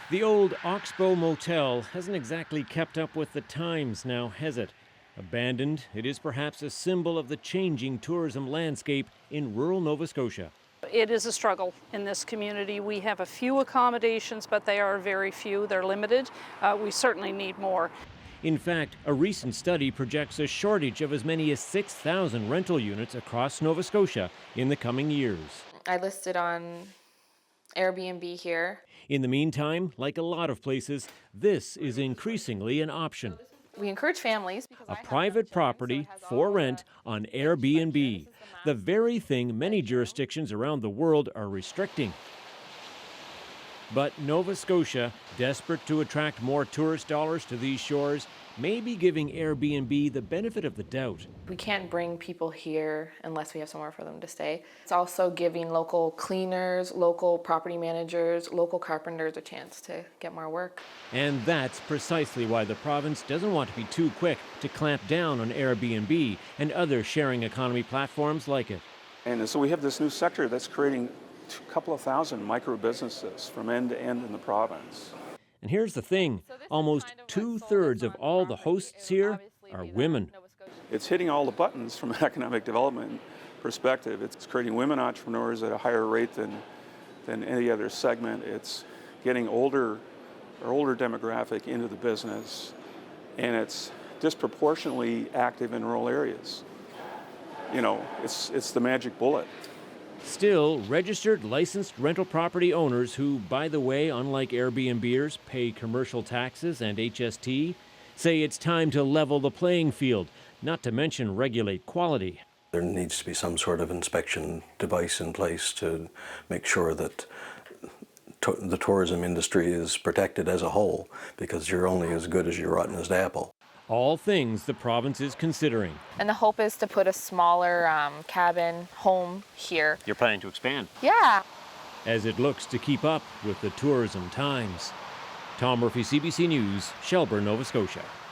The old Oxbow Motel hasn't exactly kept up with the times now, has it? Abandoned, it is perhaps a symbol of the changing tourism landscape in rural Nova Scotia. It is a struggle in this community. We have a few accommodations, but they are very few. They're limited. We certainly need more. In fact, a recent study projects a shortage of as many as 6,000 rental units across Nova Scotia in the coming years. I listed on Airbnb here. In the meantime, like a lot of places, this is increasingly an option. We encourage families. A private property for rent on Airbnb, the very thing many jurisdictions around the world are restricting. But Nova Scotia, desperate to attract more tourist dollars to these shores, may be giving Airbnb the benefit of the doubt. We can't bring people here unless we have somewhere for them to stay. It's also giving local cleaners, local property managers, local carpenters a chance to get more work. And that's precisely why the province doesn't want to be too quick to clamp down on Airbnb and other sharing economy platforms like it. And so we have this new sector that's creating a couple of thousand micro businesses from end to end in the province. And here's the thing, almost 2/3 of all the hosts here are women. It's hitting all the buttons from an economic development perspective. It's creating women entrepreneurs at a higher rate than any other segment. It's getting older demographic into the business, and it's disproportionately active in rural areas. You know, it's the magic bullet. Still, registered licensed rental property owners who, by the way, unlike Airbnbers, pay commercial taxes and HST, say it's time to level the playing field, not to mention regulate quality. There needs to be some sort of inspection device in place to make sure that the tourism industry is protected as a whole, because you're only as good as your rottenest apple. All things the province is considering. And the hope is to put a smaller cabin home here. You're planning to expand? Yeah. As it looks to keep up with the tourism times. Tom Murphy, CBC News, Shelburne, Nova Scotia.